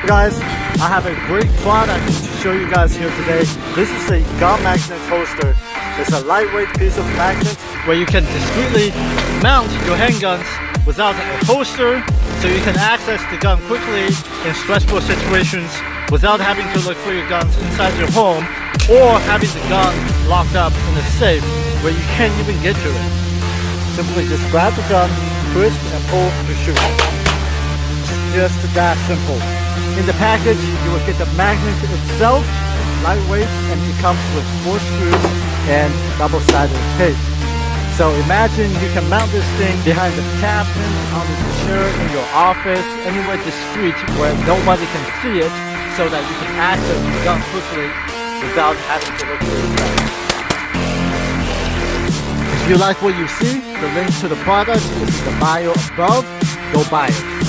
Guys, I have a great product to show you guys here today. This is a gun magnet holster. It's a lightweight piece of magnet where you can discreetly mount your handguns without a holster, so you can access the gun quickly in stressful situations without having to look for your guns inside your home or having the gun locked up in a safe where you can't even get to it. Simply just grab the gun, twist and pull to shoot. Just that simple. In the package, you will get the magnet itself. It's lightweight and it comes with 4 screws and double-sided tape. So imagine you can mount this thing behind the cabinet, on the chair, in your office, anywhere discreet where nobody can see it, so that you can access the gun quickly without having to look for your gun. If you like what you see, the link to the product is in the bio above. Go buy it.